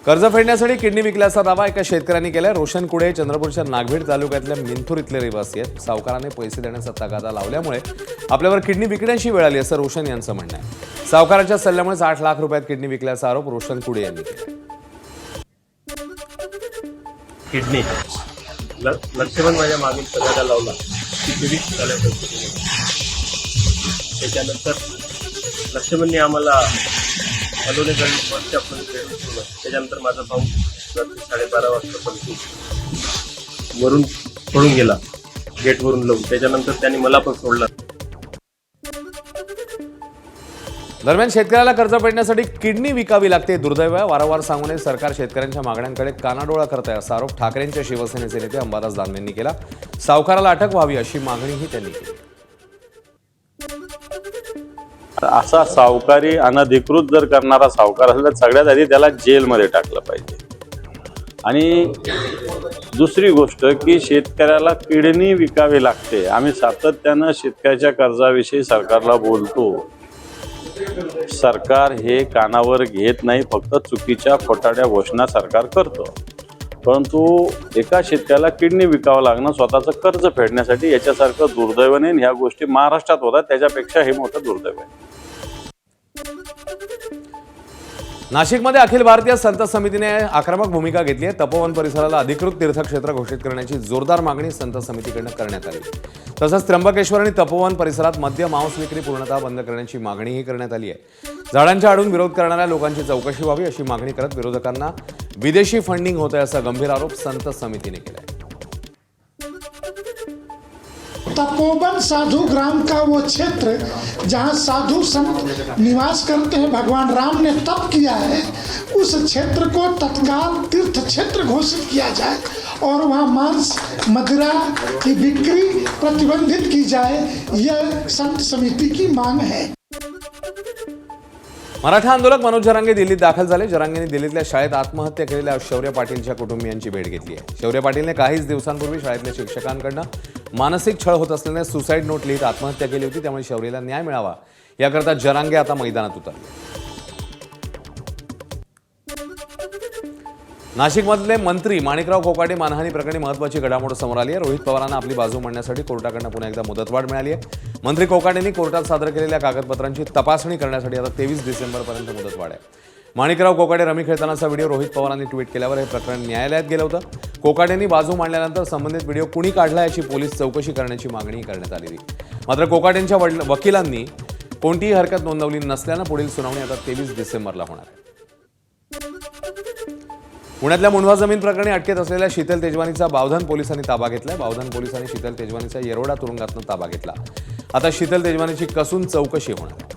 कर्ज फेडण्यासाठी किडनी विकल्याचा दावा एका शेतकऱ्यांनी केलाय। रोशन कुडे चंद्रपूरच्या नागभीड तालुक्यातल्या मिंथूर इथले रहिवासी आहेत। सावकाराने पैसे देण्याचा तगादा लावल्यामुळे आपल्यावर किडनी विकण्याची वेळ आली असं रोशन यांचं म्हणणं आहे। सावकाराच्या सल्ल्यामुळे 8 लाख रुपयात किडनी विकल्याचा आरोप रोशन कुडे यांनी केला। किडनी लक्ष्मण माझ्या मागील तगादा लावला की त्याच्यानंतर लक्ष्मणने आम्हाला हलवणे वर्ष आपण फेडून ठेवलं। त्याच्यानंतर माझा भाऊ रात्री 12:30 वाजता पण वरून पळून गेला, गेटवरून लावून। त्याच्यानंतर त्यांनी मला पण सोडला। दरम्यान शेतकऱ्याला कर्ज फेडण्यासाठी किडनी विकावी लागते दुर्दैव आहे। वारंवार सांगूनही सरकार शेतकऱ्यांच्या मागण्यांकडे कानाडोळा करत आहे असा आरोप ठाकरेंच्या शिवसेनेचे नेते अंबादास दानवेंनी केला। सावकाराला अटक व्हावी अशी मागणीही त्यांनी केली। असा सावकारी अनधिकृत जर करणारा सावकार असेल तर सगळ्यात आधी त्याला जेलमध्ये टाकलं पाहिजे। आणि दुसरी गोष्ट की शेतकऱ्याला किडनी विकावी लागते। आम्ही सातत्यानं शेतकऱ्याच्या कर्जाविषयी सरकारला बोलतो, सरकार हे कानावर घेत नाही, फक्त चुकीच्या खोटाड्या घोषणा सरकार करतं। परंतु एका शेतकऱ्याला किडनी विकावं लागणं स्वतःचं कर्ज फेडण्यासाठी याच्यासारखं दुर्दैव नाही। ह्या गोष्टी महाराष्ट्रात होतात, त्याच्यापेक्षा हे मोठं दुर्दैव आहे। नाशिकमध्ये अखिल भारतीय संत समितीने आक्रमक भूमिका घेतली आहे। तपोवन परिसराला अधिकृत तीर्थक्षेत्र घोषित करण्याची जोरदार मागणी संत समितीकडून करण्यात आली। तसंच त्र्यंबकेश्वर आणि तपोवन परिसरात मद्य मांस विक्री पूर्णतः बंद करण्याची मागणीही करण्यात आली आहे। झाडांच्या आडून विरोध करणाऱ्या लोकांची चौकशी व्हावी अशी मागणी करत विरोधकांना विदेशी फंडिंग होत आहे असा गंभीर आरोप संत समितीने केला आहे। तपोवन साधु ग्राम का वो क्षेत्र जहाँ साधु संत निवास करते हैं, भगवान राम ने तप किया है, उस क्षेत्र को तत्काल तीर्थ क्षेत्र घोषित किया जाए और वहाँ मांस मदिरा की बिक्री प्रतिबंधित की जाए, यह संत समिति की मांग है। मराठा आंदोलक मनोज जरांगे दिल्लीत दाखल झाले। जरांगेंनी दिल्लीतल्या शाळेत आत्महत्या केलेल्या शौर्य पाटीलच्या कुटुंबियांची भेट घेतली आहे। शौर्य पाटीलने काहीच दिवसांपूर्वी शाळेतल्या शिक्षकांकडून मानसिक छळ होत असल्याने सुसाईड नोट लिहित आत्महत्या केली होती। त्यामुळे शौर्यला न्याय मिळावा याकरता जरांगे आता मैदानात उतरले। नाशिकमधले मंत्री माणिकराव कोकाटे मानहानी प्रकरणी महत्त्वाची घडामोड समोर आली आहे। रोहित पवारांना आपली बाजू मांडण्यासाठी कोर्टाकडून पुन्हा एकदा मुदतवाढ मिळाली आहे। मंत्री कोकाटेंनी कोर्टात सादर केलेल्या कागदपत्रांची तपासणी करण्यासाठी आता 23 डिसेंबरपर्यंत मुदतवाढ आहे। माणिकराव कोकाटे रमी खेळतानाचा व्हिडिओ रोहित पवारांनी ट्विट केल्यावर हे प्रकरण न्यायालयात गेलं होतं। कोकाटेंनी बाजू मांडल्यानंतर संबंधित व्हिडिओ कुणी काढला याची पोलीस चौकशी करण्याची मागणी करण्यात आली। मात्र कोकाटेंच्या वकिलांनी कोणतीही हरकत नोंदवली नसल्यानं पुढील सुनावणी आता 23 डिसेंबरला होणार आहे। पुण्यातल्या मुंढवा जमीन प्रकरणी अटकेत असलेल्या शीतल तेजवानीचा बावधन पोलिसांनी ताबा घेतलाय। बावधन पोलिसांनी शीतल तेजवानीचा येरोडा तुरुंगातून ताबा घेतला। आता शीतल तेजवानीची कसून चौकशी होणार आहे।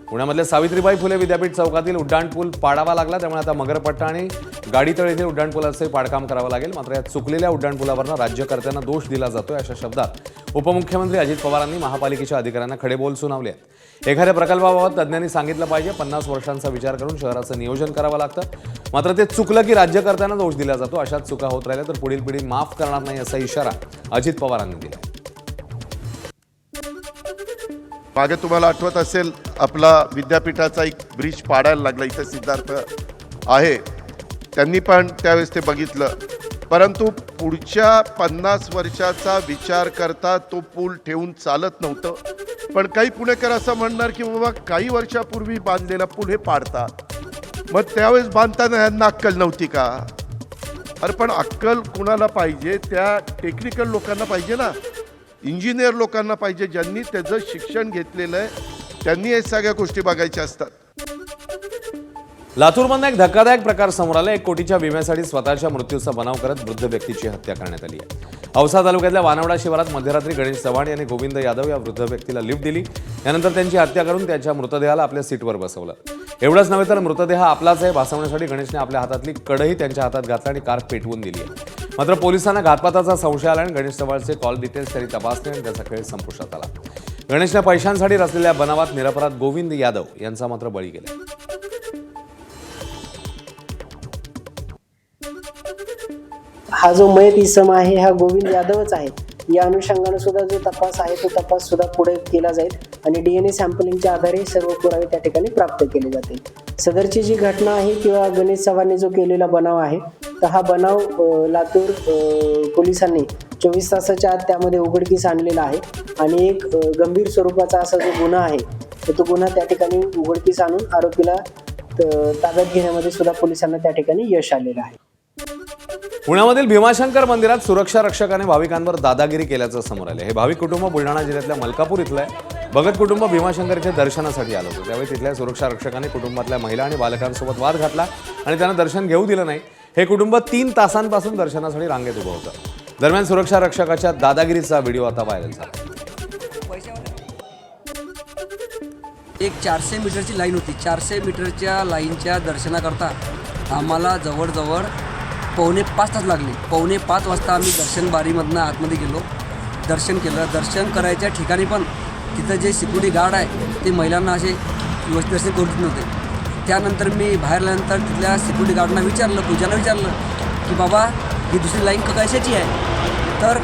पुण्यामधल्या सावित्रीबाई फुले विद्यापीठ चौकातील उड्डाणपूल पाडावा लागला, त्यामुळे आता मगरपट्टा आणि गाडीतळ येथील उड्डाणपुलाचे पाडकाम करावं लागेल। मात्र या चुकलेल्या उड्डाणपुलावरनं राज्यकर्त्यांना दोष दिला जातोय अशा शब्दात उपमुख्यमंत्री अजित पवारांनी महापालिकेच्या अधिकाऱ्यांना खडेबोल सुनावले आहेत। एखाद्या प्रकल्पाबाबत तज्ज्ञांनी सांगितलं पाहिजे, 50 वर्षांचा विचार करून शहराचं नियोजन करावं लागतं। मात्र ते चुकलं की राज्यकर्त्यांना दोष दिला जातो। अशाच चुका होत राहिल्या तर पुढील पिढी माफ करणार नाही असा इशारा अजित पवारांनी दिला। मागे तुम्हाला आठवत असेल, आपला विद्यापीठाचा एक ब्रिज पाडायला लागला, इथं सिद्धार्थ आहे, त्यांनी पण त्यावेळेस ते बघितलं। परंतु पुढच्या 50 वर्षाचा विचार करता तो पूल ठेवून चालत नव्हतं। पण काही पुणेकर असं म्हणणार की बाबा काही वर्षापूर्वी बांधलेला पूल हे पाडतात, मग त्यावेळेस बांधताना यांना अक्कल नव्हती का? अरे पण अक्कल कुणाला पाहिजे? त्या टेक्निकल लोकांना पाहिजे ना, इंजिनियर लोकांना पाहिजे, ज्यांनी त्याचं शिक्षण घेतलेलं आहे, त्यांनी हे सगळ्या गोष्टी बघायच्या असतात। लातूरमधून एक धक्कादायक प्रकार समोर आला। 1 कोटीच्या विम्यासाठी स्वतःच्या मृत्यूचा बनाव करत वृद्ध व्यक्तीची हत्या करण्यात आली आहे। औसा तालुक्यातल्या वानवडा शिवारात मध्यरात्री गणेश चव्हाण यांनी गोविंद यादव या वृद्ध व्यक्तीला लिफ्ट दिली। यानंतर त्यांची हत्या करून त्याच्या मृतदेहाला आपल्या सीटवर बसवलं। एवढंच नव्हे तर मृतदेह आपलाच आहे भासवण्यासाठी गणेशने आपल्या हातातली कडही त्यांच्या हातात घातला आणि कार पेटवून दिली आहे। मात्र पोलिसांना घातपाताचा संशय आला आणि गणेश चव्हाणचे कॉल डिटेल्स त्यांनी तपासले आणि त्याचा खेळ संपुष्टात आला। गणेशने पैशांसाठी रचलेल्या बनावात निरपराध गोविंद यादव यांचा मात्र बळी गेला। हा जो मयत इसम आहे हा गोविंद यादवच आहे। या अनुषंगाने सुद्धा जो तपास आहे तो तपास सुद्धा पुढे केला जाईल। आणि DNA सॅम्पलिंगच्या आधारे सर्व पुरावे त्या ठिकाणी प्राप्त केले जातील. सदरची जी घटना आहे किंवा गणेश चव्हाणने जो केलेला बनाव आहे, तर हा बनाव लातूर पोलिसांनी 24 तासाच्या आत त्यामध्ये उघडकीस आणलेला आहे आणि एक गंभीर स्वरूपाचा असा जो गुन्हा आहे, तर तो गुन्हा त्या ठिकाणी उघडकीस आणून आरोपीला ताब्यात घेण्यामध्ये सुद्धा पोलिसांना त्या ठिकाणी यश आलेलं आहे. पुण्यामधील भीमाशंकर मंदिरात सुरक्षा रक्षकाने भाविकांवर दादागिरी केल्याचं समोर आले. हे भाविक कुटुंब बुलढाणा जिल्ह्यातल्या मलकापूर इथलं आहे. भगत कुटुंब भीमाशंकर इथे दर्शनासाठी आलं होतं. त्यावेळी तिथल्या सुरक्षा रक्षकाने कुटुंबातल्या महिला आणि बालकांसोबत वाद घातला आणि त्यांना दर्शन घेऊ दिलं नाही. हे कुटुंब 3 तासांपासून दर्शनासाठी रांगेत उभं होतं. दरम्यान सुरक्षा रक्षकाच्या दादागिरीचा व्हिडिओ आता व्हायरल झाला. एक 400 मीटरची लाईन होती. 400 मीटरच्या लाईनच्या दर्शनाकरता आम्हाला जवळजवळ 4:45 तास लागले. 4:45 वाजता आम्ही दर्शन बारीमधनं आतमध्ये गेलो, दर्शन केलं. दर्शन करायच्या ठिकाणी पण तिथं जे सिक्युरिटी गार्ड आहे ते महिलांना असे व्यवस्थित दर्शन करू देत नव्हते. त्यानंतर मी बाहेर आल्यानंतर तिथल्या सिक्युरिटी गार्डना विचारलं, पूजाला विचारलं की बाबा ही दुसरी लाईन कशाची आहे, तर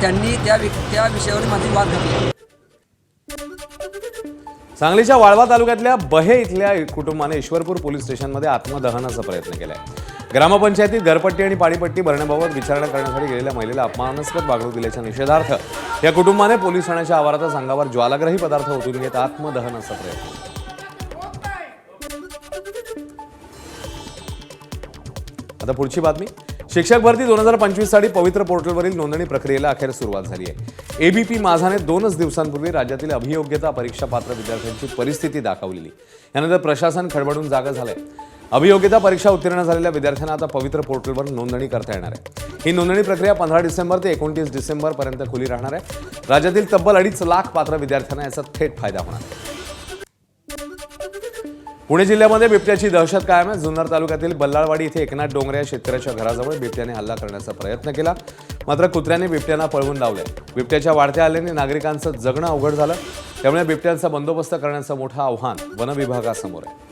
त्यांनी त्या विषयावर माझी वाद घातली. सांगलीच्या वाळवा तालुक्यातल्या बहे इथल्या कुटुंबाने ईश्वरपूर पोलीस स्टेशनमध्ये आत्मदहनाचा प्रयत्न केलाय. ग्रामपंचायतीत घरपट्टी आणि पाणीपट्टी भरण्याबाबत विचारणा करण्यासाठी गेलेल्या महिलेला अपमानास्पद वागणूक दिल्याच्या निषेधार्थ या कुटुंबाने पोलीस ठाण्याच्या आवारातच अंगावर ज्वालाग्रही पदार्थ ओतून घेत आत्मदहनाचा प्रयत्न. आता पुढची बातमी. शिक्षक भरती 2025 साठी पवित्र पोर्टलवरील नोंदणी प्रक्रियेला अखेर सुरुवात झाली आहे. एबीपी माझाने 2 दिवसांपूर्वी राज्यातील अभियोग्यता परीक्षा पात्र विद्यार्थ्यांची परिस्थिती दाखवलेली. यानंतर प्रशासन खडबडून जागा झालंय. अभियोग्यता परीक्षा उत्तीर्ण झालेल्या विद्यार्थ्यांना आता पवित्र पोर्टलवर नोंदणी करता येणार आहे. ही नोंदणी प्रक्रिया 15 डिसेंबर ते 29 डिसेंबर पर्यंत खुली राहणार आहे. राज्यातील तब्बल 2.5 लाख पात्र विद्यार्थ्यांना याचा थेट फायदा होणार आहे. पुणे जिल्ह्यामध्ये बिबट्याची दहशत कायम आहे. जुन्नर तालुक्यातील बल्लाळवाडी इथे एकनाथ डोंगरे या शेतकऱ्याच्या घराजवळ बिबट्याने हल्ला करण्याचा प्रयत्न केला, मात्र कुत्र्याने बिबट्यांना पळवून लावलंय. बिबट्याच्या वाढत्या हल्ल्याने नागरिकांचं जगणं अवघड झालं. त्यामुळे बिबट्यांचा बंदोबस्त करण्याचं मोठं आव्हान वनविभागासमोर आहे.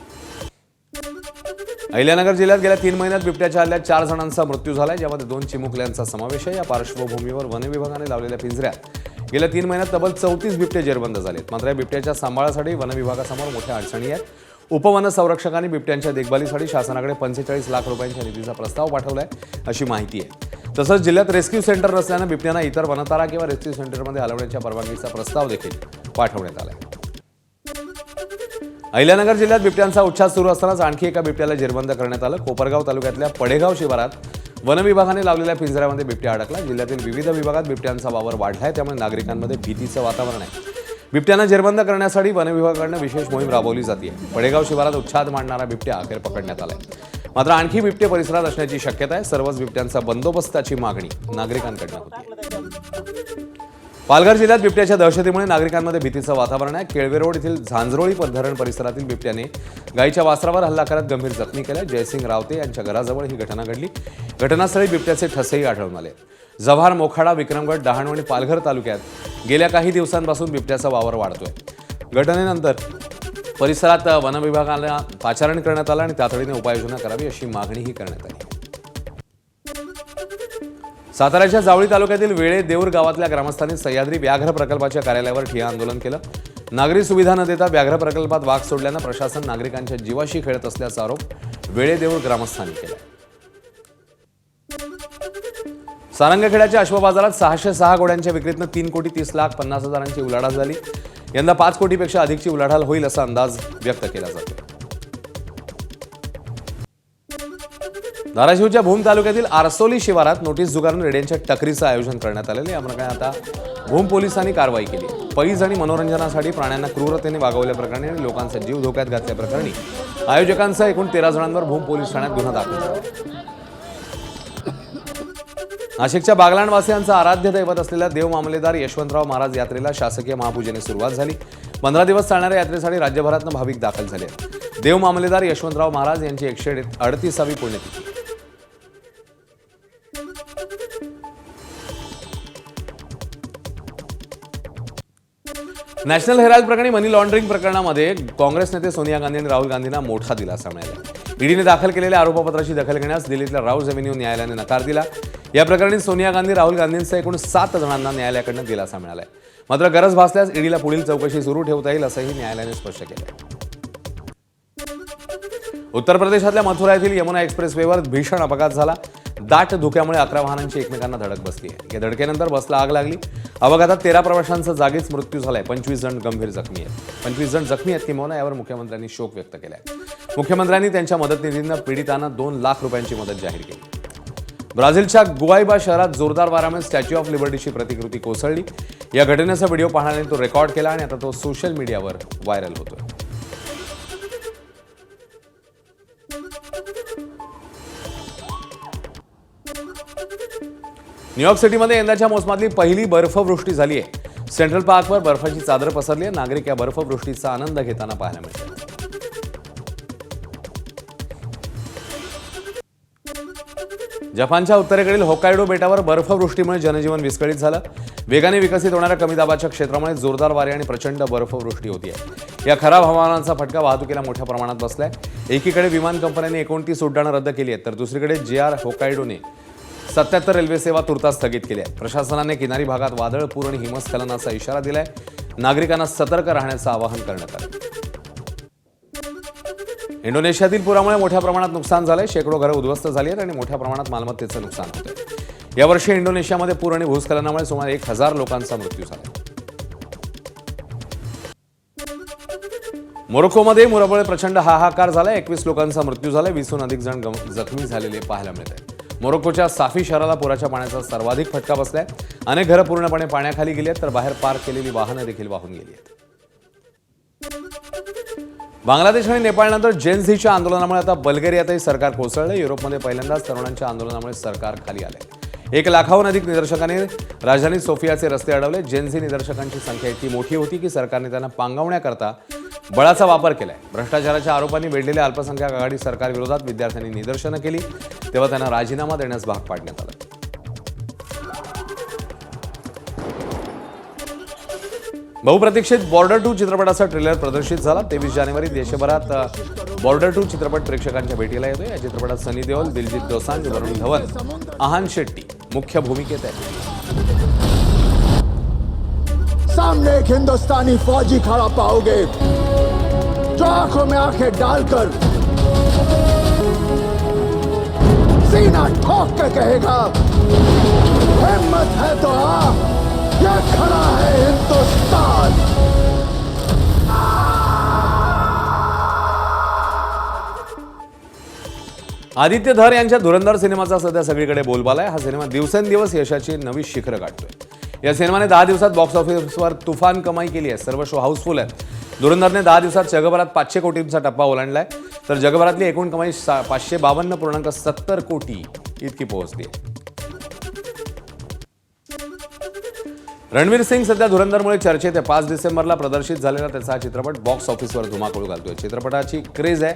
अहिल्यानगर जिल्ह्यात गेल्या 3 महिन्यात बिबट्याच्या हल्ल्यात 4 जणांचा मृत्यू झालाय, ज्यामध्ये 2 चिमुकल्यांचा समावेश आहे. या पार्श्वभूमीवर वनविभागाने लावलेल्या पिंजऱ्यात गेल्या 3 महिन्यात तब्बल 34 बिबटे जेरबंद झालेत. मात्र या बिबट्याच्या सांभाळासाठी वनविभागासमोर मोठ्या अडचणी आहेत. उपवन संरक्षकांनी बिबट्यांच्या देखभालीसाठी शासनाकडे 45 लाख रुपयांच्या निधीचा प्रस्ताव पाठवलाय अशी माहिती आहे. तसंच जिल्ह्यात रेस्क्यू सेंटर नसल्यानं बिबट्यांना इतर वनतारा किंवा रेस्क्यू सेंटरमध्ये हलवण्याच्या परवानगीचा प्रस्ताव देखील पाठवण्यात आलाय. अहिल्यानगर जिल्ह्यात बिबट्यांचा उच्छाद सुरू असतानाच आणखी एका बिबट्याला जेरबंद करण्यात आलं. कोपरगाव तालुक्यातल्या पडेगाव शिवारात वनविभागाने लावलेल्या पिंजऱ्यामध्ये बिबट्या अडकला. जिल्ह्यातील विविध विभागात बिबट्यांचा वावर वाढलाय, त्यामुळे नागरिकांमध्ये भीतीचं वातावरण आहे. बिबट्यांना जेरबंद करण्यासाठी वनविभागाकडून विशेष मोहीम राबवली जाते. पडेगाव शिवारात उच्छाद मांडणारा बिबट्या अखेर पकडण्यात आलाय. मात्र आणखी बिबटे परिसरात असण्याची शक्यता आहे. सर्वच बिबट्यांचा बंदोबस्ताची मागणी नागरिकांकडून होती. पालघर जिल्ह्यात बिबट्याच्या दहशतीमुळे नागरिकांमध्ये भीतीचं वातावरण आहे. केळवे रोड येथील झांझरोळी धरण परिसरातील बिबट्याने गायीच्या वासरावर हल्ला करत गंभीर जखमी केल्या. जयसिंग रावते यांच्या घराजवळ ही घटना घडली. घटनास्थळी बिबट्याचे ठसेही आढळून आले. जव्हार, मोखाडा, विक्रमगड, डहाणू आणि पालघर तालुक्यात गेल्या काही दिवसांपासून बिबट्याचा वावर वाढतोय. घटनेनंतर परिसरात वनविभागाला पाचारण करण्यात आलं आणि तातडीने उपाययोजना करावी अशी मागणीही करण्यात आली. साताऱ्याच्या जावळी तालुक्यातील वेळे देऊर गावातल्या ग्रामस्थांनी सह्याद्री व्याघ्र प्रकल्पाच्या कार्यालयावर ठिय्या आंदोलन केलं. नागरी सुविधा न देता व्याघ्र प्रकल्पात वाघ सोडल्यानं प्रशासन नागरिकांच्या जीवाशी खेळत असल्याचा आरोप वेळे देऊर ग्रामस्थांनी केला. सारंगखेड्याच्या अश्व बाजारात 606 घोड्यांच्या विक्रीतनं 3,30,50,000ची उलाढाल झाली. यंदा 5 कोटीपेक्षा अधिकची उलाढाल होईल असा अंदाज व्यक्त केला जातो. धाराशिवच्या भूम तालुक्यातील आरसोली शिवारात नोटीस झुगारून रेड्यांच्या टकरीचं आयोजन करण्यात आलेलं. या प्रकरणी आता भूम पोलिसांनी कारवाई केली. पैज आणि मनोरंजनासाठी प्राण्यांना क्रूरतेने वागवल्याप्रकरणी आणि लोकांचा जीव धोक्यात घातल्याप्रकरणी आयोजकांसह एकूण 13 जणांवर भूम पोलीस ठाण्यात गुन्हा दाखल झाला. नाशिकच्या बागलाणवासियांचा आराध्य दैवत असलेल्या देव मामलेदार यशवंतराव महाराज यात्रेला शासकीय महापूजेने सुरुवात झाली. 15 दिवस चालणाऱ्या यात्रेसाठी राज्यभरातून भाविक दाखल झाले आहेत. देव मामलेदार यशवंतराव महाराज यांची 138वी पुण्यतिथी. नॅशनल हेराल्ड प्रकरणी मनी लॉन्ड्रिंग प्रकरणामध्ये काँग्रेस नेते सोनिया गांधी आणि राहुल गांधींना मोठा दिलासा मिळाला. ईडीने दाखल केलेल्या आरोपपत्राची दखल घेण्यास दिल्लीतल्या राऊज एव्हेन्यू न्यायालयाने नकार दिला. या प्रकरणी सोनिया गांधी, राहुल गांधींसह एकूण 7 जणांना न्यायालयाकडून दिलासा मिळालाय. मात्र गरज भासल्यास ईडीला पुढील चौकशी सुरू ठेवता येईल असंही न्यायालयाने स्पष्ट केलं. उत्तर प्रदेशातल्या मथुरा येथील यमुना एक्सप्रेसवेवर भीषण अपघात झाला. दाट धुक्यामुळे 11 वाहनांची एकमेकांना धडक बसली आहे. या धडकेनंतर बसला आग लागली. अपघातात 13 प्रवाशांचा जागीच मृत्यू झालाय. 25 जण गंभीर जखमी आहेत. 25 जण जखमी आहेत किंवा यावर मुख्यमंत्र्यांनी शोक व्यक्त केलाय. मुख्यमंत्र्यांनी त्यांच्या मदतनिधींना पीडितांना 2 लाख रुपयांची मदत जाहीर केली. ब्राझीलच्या गुआइबा शहरात जोरदार वाऱ्यामुळे स्टॅच्यू ऑफ लिबर्टीची प्रतिकृती कोसळली. या घटनेचा व्हिडिओ पाहणाऱ्यांनी तो रेकॉर्ड केला आणि आता तो सोशल मीडियावर व्हायरल होतोय. न्यूयॉर्क सिटीमध्ये यंदाच्या मोसमातली पहिली बर्फवृष्टी झाली आहे. सेंट्रल पार्कवर बर्फाची चादर पसरली आहे. नागरिक या बर्फवृष्टीचा आनंद घेताना पाहायला मिळतात. जपानच्या उत्तरेकडील होकायडो बेटावर बर्फवृष्टीमुळे जनजीवन विस्कळीत झालं. वेगाने विकसित होणाऱ्या कमी दाबाच्या क्षेत्रामुळे जोरदार वारे आणि प्रचंड बर्फवृष्टी होती आहे. या खराब हवामानाचा फटका वाहतुकीला मोठ्या प्रमाणात बसलाय. एकीकडे विमान कंपन्यांनी 29 उड्डाणं रद्द केली आहेत, तर दुसरीकडे JR होकायडोने 77 रेल्वे सेवा तुर्तास स्थगित केली आहे. प्रशासनाने किनारी भागात वादळपूर आणि हिमस्खलनाचा इशारा दिलाय. नागरिकांना सतर्क राहण्याचं आवाहन करण्यात आलं. इंडोनेशियातील पुरामुळे मोठ्या प्रमाणात नुकसान झालंय. शेकडो घरं उद्ध्वस्त झाली आहेत आणि मोठ्या प्रमाणात मालमत्तेचं नुकसान होतंय. यावर्षी इंडोनेशियामध्ये पूर आणि भूस्खलनामुळे सुमारे 1000 लोकांचा मृत्यू झाला. मोरोक्कोमध्ये मुरामुळे प्रचंड हाहाकार झाला. 21 लोकांचा मृत्यू झाला. 20हून अधिक जण जखमी झालेले पाहायला मिळत आहेत. मोरोक्कोच्या साफी शहराला पुराच्या पाण्याचा सर्वाधिक फटका बसलाय. अनेक घरं पूर्णपणे पाण्याखाली गेली आहेत, तर बाहेर पार्क केलेली वाहनं देखील वाहून गेली आहेत. बांगलादेश आणि नेपाळनंतर जेन झीच्या आंदोलनामुळे आता बल्गेरियातही सरकार कोसळलं. युरोपमध्ये पहिल्यांदाच तरुणांच्या आंदोलनामुळे सरकार खाली आलंय. 1 लाखाहून अधिक निदर्शकांनी राजधानी सोफियाचे रस्ते अडवले. जेन झी निदर्शकांची संख्या इतकी मोठी होती की सरकारने त्यांना पांगवण्याकरता बळाचा वापर केलाय. भ्रष्टाचाराच्या आरोपांनी वेढलेल्या अल्पसंख्याक आघाडी सरकारविरोधात विद्यार्थ्यांनी निदर्शनं केली, तेव्हा त्यांना राजीनामा देण्यास भाग पाडण्यात आलं. बहुप्रतीक्षित बॉर्डर 2 चित्रपटाचा ट्रेलर प्रदर्शित झाला. 23 जानेवारी देशभरात बॉर्डर 2 चित्रपट प्रेक्षकांच्या भेटीला येतोय. या चित्रपटात सनी देओल, दिलजीत दोसांझ, वरुण धवन, आहान शेट्टी मुख्य भूमिकेत आहेत. सामने एक हिंदुस्तानी फौजी खड़ा पाओगे जो आंखों में आंखें डालकर सीना ठोक के कहेगा, हिम्मत है तो आ, ये खड़ा है हिंदुस्तान. आदित्य धर यांच्या धुरंधर सिनेमाचा सध्या सगळीकडे बोलबाला आहे. हा सिनेमा दिवसेंदिवस यशाची नवी शिखरं गाठतोय. या सिनेमाने 10 दिवसवर बॉक्स ऑफिसवर तुफान कमाई केली आहे. सर्व शो हाऊसफुल आहेत. धुरंधरने 10 दिवसात जगभरात 500 कोटींचा टप्पा ओलांडलाय, तर जगभरातली एकूण कमाई 552.70 कोटी इतकी पोहोचली आहे. रणवीर सिंग सध्या धुरंधरमुळे चर्चेत आहे. 5 डिसेंबरला प्रदर्शित झालेला त्याचा हा चित्रपट बॉक्स ऑफिसवर धुमाकूळ घालतोय. चित्रपटाची क्रेज आहे.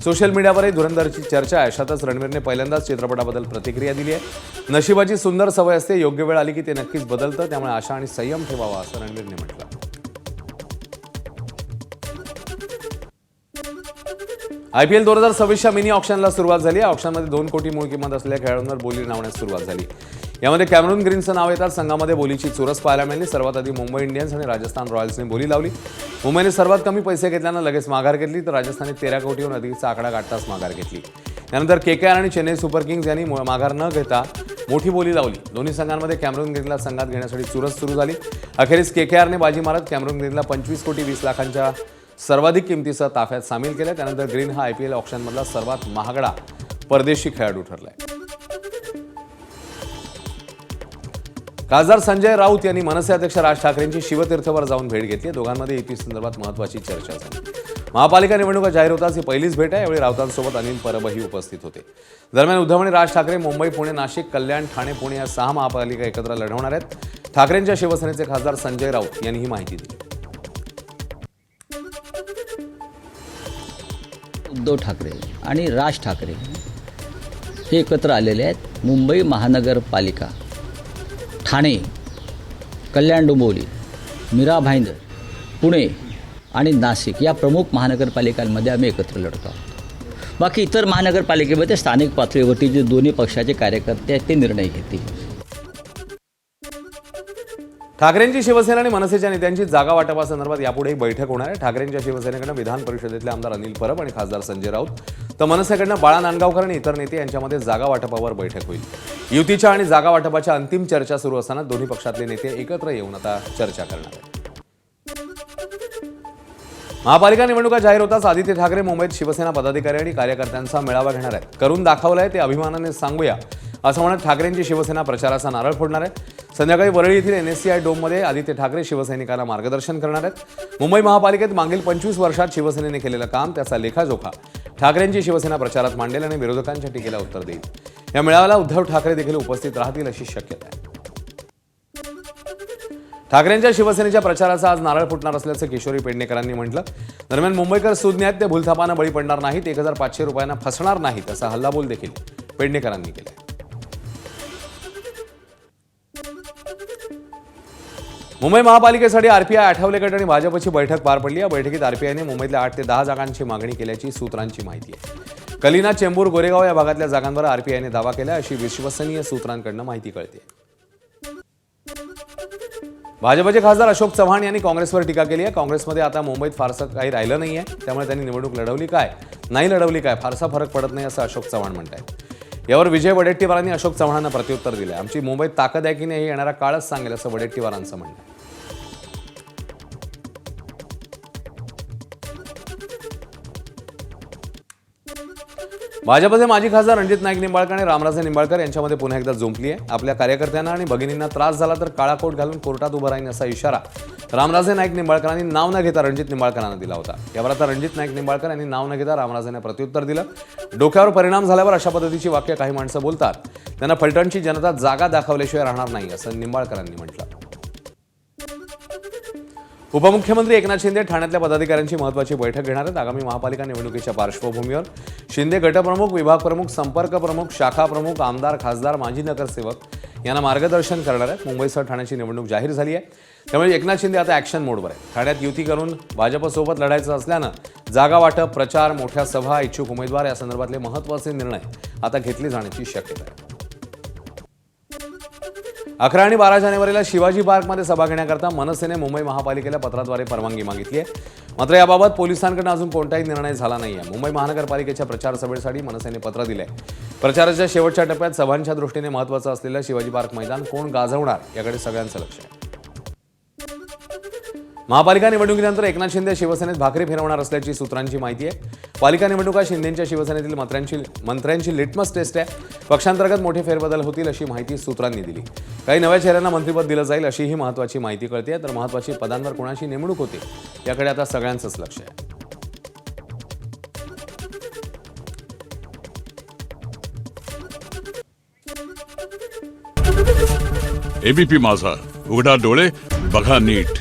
सोशल मीडियावरही धुरंधरची चर्चा आहे. अशातच रणवीरने पहिल्यांदाच चित्रपटाबद्दल प्रतिक्रिया दिली आहे. नशिबाची सुंदर सवय असते, योग्य वेळ आली की ते नक्कीच बदलतं, त्यामुळे आशा आणि संयम ठेवावा असं रणवीरने म्हटलं. IPL 2026च्या मिनी ऑक्शनला सुरुवात झाली. या ऑक्शनमध्ये 2 कोटी मूळ किंमत असलेल्या खेळाडूंवर बोली लावण्यास सुरुवात झाली. यामध्ये कॅमेरून ग्रीनचं नाव येतात. संघामध्ये बोलीची चुरस पाहायला मिळाली. सर्वात आधी मुंबई इंडियन्स आणि राजस्थान रॉयल्सने बोली लावली. मुंबईने सर्वात कमी पैसे घेतल्यानं लगेच माघार घेतली, तर राजस्थानने 13 कोटीहून अधिकचा आकडा गाठताच माघार घेतली. त्यानंतर KKR आणि चेन्नई सुपर किंग्ज यांनी माघार न घेता मोठी बोली लावली. दोन्ही संघांमध्ये कॅमेरून ग्रीनला संघात घेण्यासाठी चुरस सुरू झाली. अखेरीस KKRने बाजी मारत कॅमेरून ग्रीनला 25 कोटी 20 लाखांच्या सर्वाधिक किमतीसह ताफ्यात सामील केलं. त्यानंतर ग्रीन हा IPL ऑक्शनमधला सर्वात महागडा परदेशी खेळाडू ठरलाय. खासदार संजय राऊत यांनी मनसे अध्यक्ष राज ठाकरेंची शिवतीर्थवर जाऊन भेट घेतली. दोघांमध्ये युती संदर्भात महत्त्वाची चर्चा झाली. महापालिका निवडणुका जाहीर होताच ही पहिलीच भेट आहे. यावेळी राऊतांसोबत अनिल परबही उपस्थित होते. दरम्यान उद्धव आणि राज ठाकरे मुंबई, पुणे, नाशिक, कल्याण, ठाणे, पुणे या 6 महापालिका एकत्र लढवणार आहेत. ठाकरेंच्या शिवसेनेचे खासदार संजय राऊत यांनी ही माहिती दिली. उद्धव ठाकरे आणि राज ठाकरे हे एकत्र आलेले आहेत. मुंबई महानगरपालिका, ठाणे, कल्याण डोंबिवली, मीरा भाईंदर, पुणे आणि नाशिक या प्रमुख महानगरपालिकांमध्ये आम्ही एकत्र लढतो आहोत. बाकी इतर महानगरपालिकेमध्ये स्थानिक पातळीवरती जे दोन्ही पक्षाचे कार्यकर्ते आहेत ते निर्णय घेतील. ठाकरेंची शिवसेना आणि मनसेच्या नेत्यांची जागा वाटपासंदर्भात यापुढे एक बैठक होणार आहे. ठाकरेंच्या शिवसेनेकडनं विधान परिषदेतले आमदार अनिल परब आणि खासदार संजय राऊत तर मनसेकडनं बाळा नांदगावकर आणि इतर नेते यांच्यामध्ये जागा वाटपावर बैठक होईल. युतीच्या आणि जागा वाटपाच्या अंतिम चर्चा सुरू असताना दोन्ही पक्षातले नेते एकत्र येऊन आता चर्चा करणार आहेत. महापालिका निवडणुका जाहीर होताच आदित्य ठाकरे मुंबईत शिवसेना पदाधिकारी आणि कार्यकर्त्यांचा मेळावा घेणार आहेत. करून दाखवलंय ते अभिमानाने सांगूया असं म्हणत ठाकरेंची शिवसेना प्रचाराचा नारळ फोडणार आहे. संध्याकाळी वरळी येथील NSCI डोममध्ये आदित्य ठाकरे शिवसैनिकांना मार्गदर्शन करणार आहेत. मुंबई महापालिकेत मागील 25 वर्षात शिवसेनेने केलेलं काम त्याचा लेखाजोखा ठाकरेंची शिवसेना प्रचारात मांडेल आणि विरोधकांच्या टीकेला उत्तर देईल. या मेळाव्याला उद्धव ठाकरे देखील उपस्थित राहतील अशी शक्यता आहे. ठाकरेंच्या शिवसेनेच्या प्रचाराचा आज नारळ फुटणार असल्याचं किशोरी पेडणेकरांनी म्हटलं. दरम्यान मुंबईकर सुज्ञ आहेत, ते भूलथापानं बळी पडणार नाहीत, 1500 रुपयांना फसणार नाहीत असा हल्लाबोल देखील पेडणेकरांनी केला. मुंबई महापालिकेसाठी RPI आठवले गट आणि भाजपची बैठक पार पडली. या बैठकीत RPIने मुंबईतल्या 8 ते 10 जागांची मागणी केल्याची सूत्रांची माहिती आहे. कलिना, चेंबूर, गोरेगाव या भागातल्या जागांवर RPIने दावा केला अशी विश्वसनीय सूत्रांकडून माहिती कळते. भाजपचे खासदार अशोक चव्हाण यांनी काँग्रेसवर टीका केली आहे. काँग्रेसमध्ये आता मुंबईत फारसं काही राहिलं नाही आहे, त्यामुळे त्यांनी निवडणूक लढवली काय नाही लढवली काय फारसा फरक पडत नाही असं अशोक चव्हाण म्हणतात. यावर विजय वडेट्टीवारांनी अशोक चव्हाणांना प्रत्युत्तर दिलं. आमची मुंबईत ताकद आहे की नाही हे येणारा काळच सांगेल असं वडेट्टीवारांचं म्हणणं आहे. भाजपचे माजी खासदार रणजित नाईक निंबाळकर आणि रामराजे निंबाळकर यांच्यामध्ये पुन्हा एकदा जुंपली आहे. आपल्या कार्यकर्त्यांना आणि भगिनींना त्रास झाला तर काळा कोट घालून कोर्टात उभं राहीन असा इशारा रामराजे नाईक निंबाळकरांनी नाव न घेता रणजित निंबाळकरांना दिला होता. यावर आता रणजित नाईक निंबाळकर यांनी नाव न घेता रामराजेंना प्रत्युत्तर दिलं. डोक्यावर परिणाम झाल्यावर अशा पद्धतीची वाक्य काही माणसं बोलतात, त्यांना फलटणची जनता जागा दाखवल्याशिवाय राहणार नाही असं निंबाळकरांनी म्हटलं. उपमुख्यमंत्री एकनाथ शिंदे ठाण्यातल्या पदाधिकाऱ्यांची महत्त्वाची बैठक घेणार आहेत. आगामी महापालिका निवडणुकीच्या पार्श्वभूमीवर शिंदे गटप्रमुख, विभाग प्रमुख, संपर्क प्रमुख, शाखा प्रमुख, आमदार, खासदार, माजी नगरसेवक यांना मार्गदर्शन करणार आहेत. मुंबईसह ठाण्याची निवडणूक जाहीर झाली आहे, त्यामुळे एकनाथ शिंदे आता ॲक्शन मोडवर आहे. ठाण्यात युती करून भाजपसोबत लढायचं असल्यानं जागा वाटप, प्रचार, मोठ्या सभा, इच्छुक उमेदवार या संदर्भातले महत्त्वाचे निर्णय आता घेतले जाण्याची शक्यता आहे. 11 आणि 12 जानेवारीला शिवाजी पार्कमध्ये सभा घेण्याकरता मनसेने मुंबई महापालिकेला पत्राद्वारे परवानगी मागितली आहे. मात्र याबाबत पोलिसांकडून अजून कोणताही निर्णय झाला नाही आहे. मुंबई महानगरपालिकेच्या प्रचार सभेसाठी मनसेने पत्र दिले आहे. प्रचाराच्या शेवटच्या टप्प्यात सभांच्या दृष्टीने महत्त्वाचं असलेलं शिवाजी पार्क मैदान कोण गाजवणार याकडे सगळ्यांचं लक्ष आहे. महापालिका निवडणुकीनंतर एकनाथ शिंदे शिवसेनेत भाकरी फिरवणार असल्याची सूत्रांची माहिती आहे. पालिका निवडणुका शिंदेंच्या शिवसेनेतील मंत्र्यांची लिटमस टेस्ट आहे. पक्षांतर्गत मोठे फेरबदल होतील अशी माहिती सूत्रांनी दिली. काही नव्या चेहऱ्यांना मंत्रिपद दिलं जाईल अशीही महत्त्वाची माहिती कळते. तर महत्त्वाची पदांवर कोणाची नेमणूक होते याकडे आता सगळ्यांचंच लक्ष आहे. ABP माझा, उघडा डोळे बघा नीट.